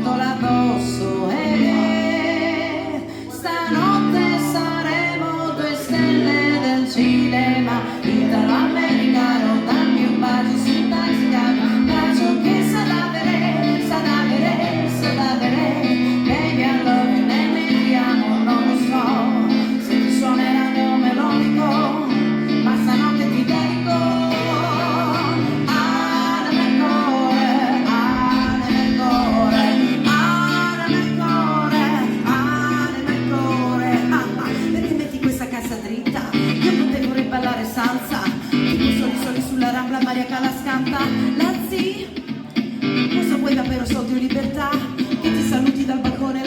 gondola addosso stanotte saremo 2 stelle del cinema italo-americano. Dammi un bacio su taxi cab, bacio che sa da vedere, sa da vedere, sa da vedere. Baby I love you, ne mettiamo, non lo so se ti suonerà il mio melodico, ma stanotte ti dedico anima e cuore, anima e cuore, anima e cuore, anima e cuore. Perché metti questa cassa dritta? Io potevo ballare salsa, tipo soli sulla Rambla, Maria Callas canta la zii. Questo puoi davvero soldi o libertà, che ti saluti dal balcone